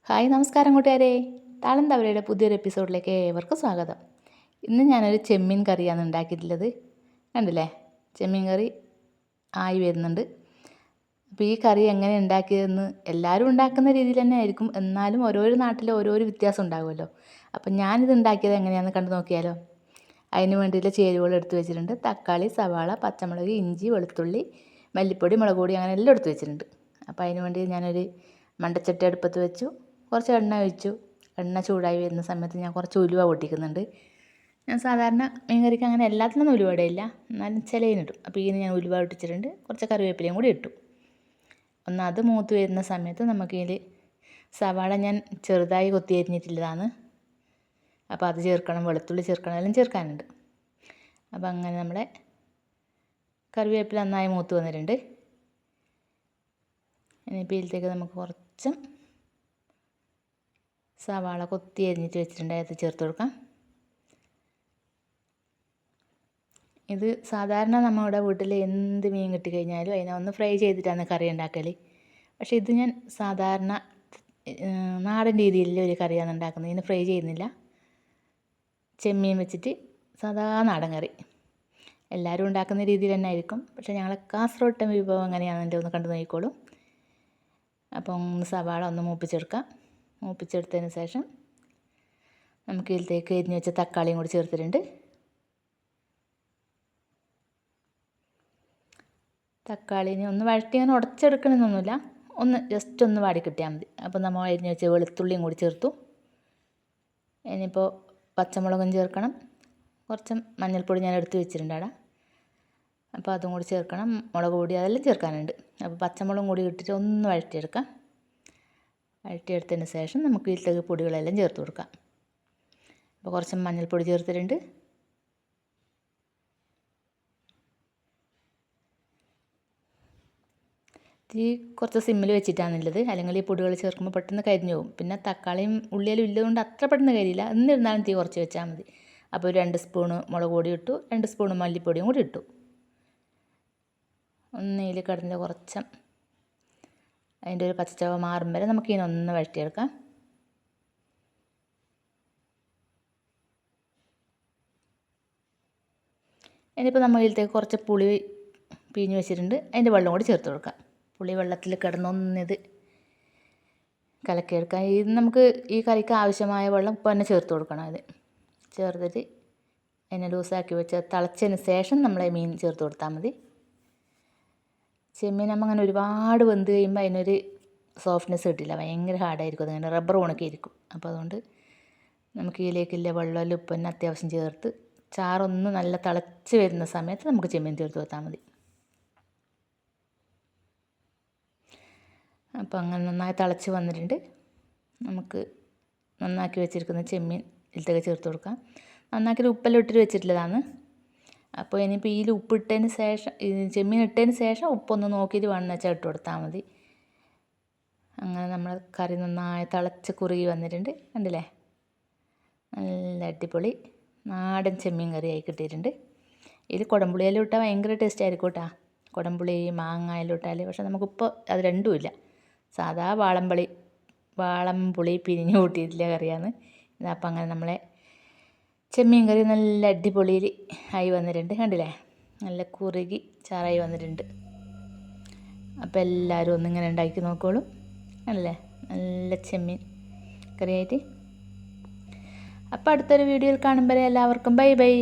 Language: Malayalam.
ഹായ് നമസ്കാരം കൂട്ടുകാരെ. താളന്തവരയുടെ പുതിയൊരു എപ്പിസോഡിലേക്ക് ഏവർക്കും സ്വാഗതം. ഇന്ന് ഞാനൊരു ചെമ്മീൻ കറിയാണ് ഉണ്ടാക്കിയിട്ടുള്ളത്. കണ്ടില്ലേ, ചെമ്മീൻ കറി ആയി വരുന്നുണ്ട്. അപ്പോൾ ഈ കറി എങ്ങനെ ഉണ്ടാക്കിയതെന്ന് എല്ലാവരും ഉണ്ടാക്കുന്ന രീതിയിൽ തന്നെ ആയിരിക്കും, എന്നാലും ഓരോരോ നാട്ടിൽ ഓരോരോ വ്യത്യാസം ഉണ്ടാകുമല്ലോ. അപ്പം ഞാനിത് ഉണ്ടാക്കിയത് എങ്ങനെയാണെന്ന് കണ്ടു നോക്കിയാലോ. അതിന് വേണ്ടിയിട്ടുള്ള ചേരുവകൾ എടുത്ത് വെച്ചിട്ടുണ്ട്. തക്കാളി, സവാള, പച്ചമുളക്, ഇഞ്ചി, വെളുത്തുള്ളി, മല്ലിപ്പൊടി, മുളക് പൊടി, അങ്ങനെ എല്ലാം എടുത്ത് വെച്ചിട്ടുണ്ട്. അപ്പോൾ അതിന് വേണ്ടി ഞാനൊരു മണ്ടച്ചട്ടി അടുപ്പത്ത് വെച്ചു. കുറച്ച് എണ്ണ ഒഴിച്ചു. എണ്ണ ചൂടായി വരുന്ന സമയത്ത് ഞാൻ കുറച്ച് ഉലുവ പൊട്ടിക്കുന്നുണ്ട്. ഞാൻ സാധാരണ മീൻ കറിക്ക് അങ്ങനെ എല്ലാത്തിനൊന്നും ഉലുവ ഇടയില്ല, എന്നാലും ചിലതിനിടും. അപ്പോൾ ഇതിന് ഞാൻ ഉലുവ പൊട്ടിച്ചിട്ടുണ്ട്. കുറച്ച് കറിവേപ്പിലയും കൂടി ഇട്ടു. ഒന്ന് അത് മൂത്ത് വരുന്ന സമയത്ത് നമുക്കിതിൽ സവാള ഞാൻ ചെറുതായി കൊത്തി അരിഞ്ഞിട്ടുള്ളതാണ്. അപ്പോൾ അത് ചേർക്കണം, വെളുത്തുള്ളി ചേർക്കണം, എല്ലാം ചേർക്കാനുണ്ട്. അപ്പോൾ അങ്ങനെ നമ്മുടെ കറിവേപ്പില നന്നായി മൂത്ത് വന്നിട്ടുണ്ട്. ഇനിയിപ്പോൾ ഇതിലേക്ക് നമുക്ക് കുറച്ച് സവാള കൊത്തി അരിഞ്ഞിട്ട് വെച്ചിട്ടുണ്ട്, അത് ചേർത്ത് കൊടുക്കാം. ഇത് സാധാരണ നമ്മുടെ വീട്ടിൽ എന്ത് മീൻ കിട്ടിക്കഴിഞ്ഞാലും അതിനെ ഒന്ന് ഫ്രൈ ചെയ്തിട്ടാണ് കറി ഉണ്ടാക്കൽ. പക്ഷേ ഇത് ഞാൻ സാധാരണ നാടൻ രീതിയിലുള്ള ഒരു കറിയാണ് ഉണ്ടാക്കുന്നത്. ഇതിന് ഫ്രൈ ചെയ്യുന്നില്ല. ചെമ്മീൻ വെച്ചിട്ട് സാധാ നാടൻ കറി എല്ലാവരും ഉണ്ടാക്കുന്ന രീതിയിൽ തന്നെ ആയിരിക്കും. പക്ഷേ ഞങ്ങളെ കാസർഗോട്ടെ വിഭവം എങ്ങനെയാണെന്നല്ലോ ഒന്ന് കണ്ടു നോക്കിക്കോളും. അപ്പം സവാള ഒന്ന് മൂപ്പിച്ചെടുക്കാം. മൂപ്പിച്ചെടുത്തതിന് ശേഷം നമുക്ക് ഇതിലേക്ക് എരിഞ്ഞ് വെച്ച തക്കാളിയും കൂടി ചേർത്തിട്ടുണ്ട്. തക്കാളിനെ ഒന്ന് വഴറ്റി അങ്ങനെ ഉടച്ചെടുക്കണമെന്നൊന്നുമില്ല, ഒന്ന് ജസ്റ്റ് ഒന്ന് വാടി കിട്ടിയാൽ മതി. അപ്പോൾ നമ്മൾ എരിഞ്ഞ് വെച്ച വെളുത്തുള്ളിയും കൂടി ചേർത്തു. ഇനിയിപ്പോൾ പച്ചമുളകും ചേർക്കണം. കുറച്ച് മഞ്ഞൾപ്പൊടി ഞാൻ എടുത്ത് വെച്ചിട്ടുണ്ട് അവിടെ, അപ്പോൾ അതും കൂടി ചേർക്കണം. മുളക് പൊടി അതെല്ലാം ചേർക്കാനുണ്ട്. അപ്പോൾ പച്ചമുളകും കൂടി ഇട്ടിട്ട് ഒന്ന് വഴറ്റിയെടുക്കാം. വഴറ്റിയെടുത്തതിന് ശേഷം നമുക്ക് ഇതിലേക്ക് പൊടികളെല്ലാം ചേർത്ത് കൊടുക്കാം. അപ്പോൾ കുറച്ച് മഞ്ഞൾപ്പൊടി ചേർത്തിട്ടുണ്ട്. തീ കുറച്ച് സിമ്മിൽ വെച്ചിട്ടാണുള്ളത്, അല്ലെങ്കിൽ ഈ പൊടികൾ ചേർക്കുമ്പോൾ പെട്ടെന്ന് കരിഞ്ഞു പോകും. പിന്നെ തക്കാളിയും ഉള്ളിയെല്ലാം ഇല്ലതുകൊണ്ട് അത്ര പെട്ടെന്ന് കരിയില്ല. എന്നിരുന്നാലും തീ കുറച്ച് വെച്ചാൽ മതി. അപ്പോൾ 2 സ്പൂണ് മുളക് പൊടി ഇട്ടു, 2 സ്പൂണ് മല്ലിപ്പൊടിയും കൂടി ഇട്ടു. ഒന്നിൽ കിടന്ന് കുറച്ച് അതിൻ്റെ ഒരു പച്ചച്ചവ മാറും വരെ നമുക്ക് ഇതിനൊന്ന് വഴറ്റിയെടുക്കാം. ഇനിയിപ്പോൾ നമ്മൾ ഇതിലേക്ക് കുറച്ച് പുളി പിഴിഞ്ഞ് വെച്ചിട്ടുണ്ട്, അതിൻ്റെ വെള്ളം കൂടി ചേർത്ത് കൊടുക്കാം. പുളി വെള്ളത്തിൽ കിടന്നൊന്നിത് കലക്കിയെടുക്കാം. ഇത് നമുക്ക് ഈ കറിക്ക് ആവശ്യമായ വെള്ളം ഇപ്പോൾ തന്നെ ചേർത്ത് കൊടുക്കണം. അത് ചേർത്തിട്ട് അതിനെ ലൂസാക്കി വെച്ച് തിളച്ചതിന് ശേഷം നമ്മൾ മീൻ ചേർത്ത് കൊടുത്താൽ മതി. ചെമ്മീൻ നമ്മൾ അങ്ങനെ ഒരുപാട് വെന്ത് കഴിയുമ്പോൾ അതിനൊരു സോഫ്റ്റ്നെസ് കിട്ടില്ല, ഭയങ്കര ഹാർഡായിരിക്കും, അതങ്ങനെ റബ്ബർ ഉണക്കി ഇരിക്കും. അപ്പോൾ അതുകൊണ്ട് നമുക്ക് ഇതിലേക്കില്ല വെള്ളമെല്ലാം ഉപ്പ് അത്യാവശ്യം ചേർത്ത് ചാറൊന്ന് നല്ല തിളച്ച് വരുന്ന സമയത്ത് നമുക്ക് ചെമ്മീൻ ചേർത്ത് കൊടുത്താൽ മതി. അപ്പോൾ അങ്ങനെ നന്നായി തിളച്ച് വന്നിട്ടുണ്ട്. നമുക്ക് നന്നാക്കി വെച്ചിരിക്കുന്ന ചെമ്മീൻ ഇതിലേക്ക് ചേർത്ത് കൊടുക്കാം. നന്നാക്കി ഉപ്പെല്ലാം ഇട്ടിട്ട് വെച്ചിട്ടുള്ളതാണ്. അപ്പോൾ ഇനിയിപ്പോൾ ഇതിൽ ഉപ്പിട്ടതിന് ശേഷം, ചെമ്മീൻ ഇട്ടതിന് ശേഷം ഉപ്പൊന്ന് നോക്കിയിട്ട് വേണമെന്ന് വെച്ചാൽ ഇട്ട് കൊടുത്താൽ മതി. അങ്ങനെ നമ്മൾ കറി നന്നായി തിളച്ച് കുറുകി വന്നിട്ടുണ്ട്. കണ്ടില്ലേ, നല്ല അടിപൊളി നാടൻ ചെമ്മീൻ കറിയായി കിട്ടിയിട്ടുണ്ട്. ഇതിൽ കുടംപുളിയെല്ലാം ഇട്ടാൽ ഭയങ്കര ടേസ്റ്റ് ആയിരിക്കും കേട്ടോ. കുടംപുളി മാങ്ങയെല്ലാം ഇട്ടാൽ. പക്ഷേ നമുക്കിപ്പോൾ അത് രണ്ടുമില്ല, സാധാ വാളംപുളി പിരിഞ്ഞ് കൂട്ടിയിട്ടുള്ള കറിയാണ് ഇത്. അപ്പം അങ്ങനെ നമ്മളെ ചെമ്മീൻ കറി നല്ല അടിപൊളിയിൽ ആയി വന്നിട്ടുണ്ട്. കണ്ടില്ലേ, നല്ല കുറുകി ചാറായി വന്നിട്ടുണ്ട്. അപ്പോൾ എല്ലാവരും ഒന്നിങ്ങനെ ഉണ്ടാക്കി നോക്കോളും. അല്ലേ, നല്ല ചെമ്മീൻ കറിയായിട്ട്. അപ്പോൾ അടുത്തൊരു വീഡിയോയിൽ കാണുമ്പോൾ എല്ലാവർക്കും ബൈ ബൈ.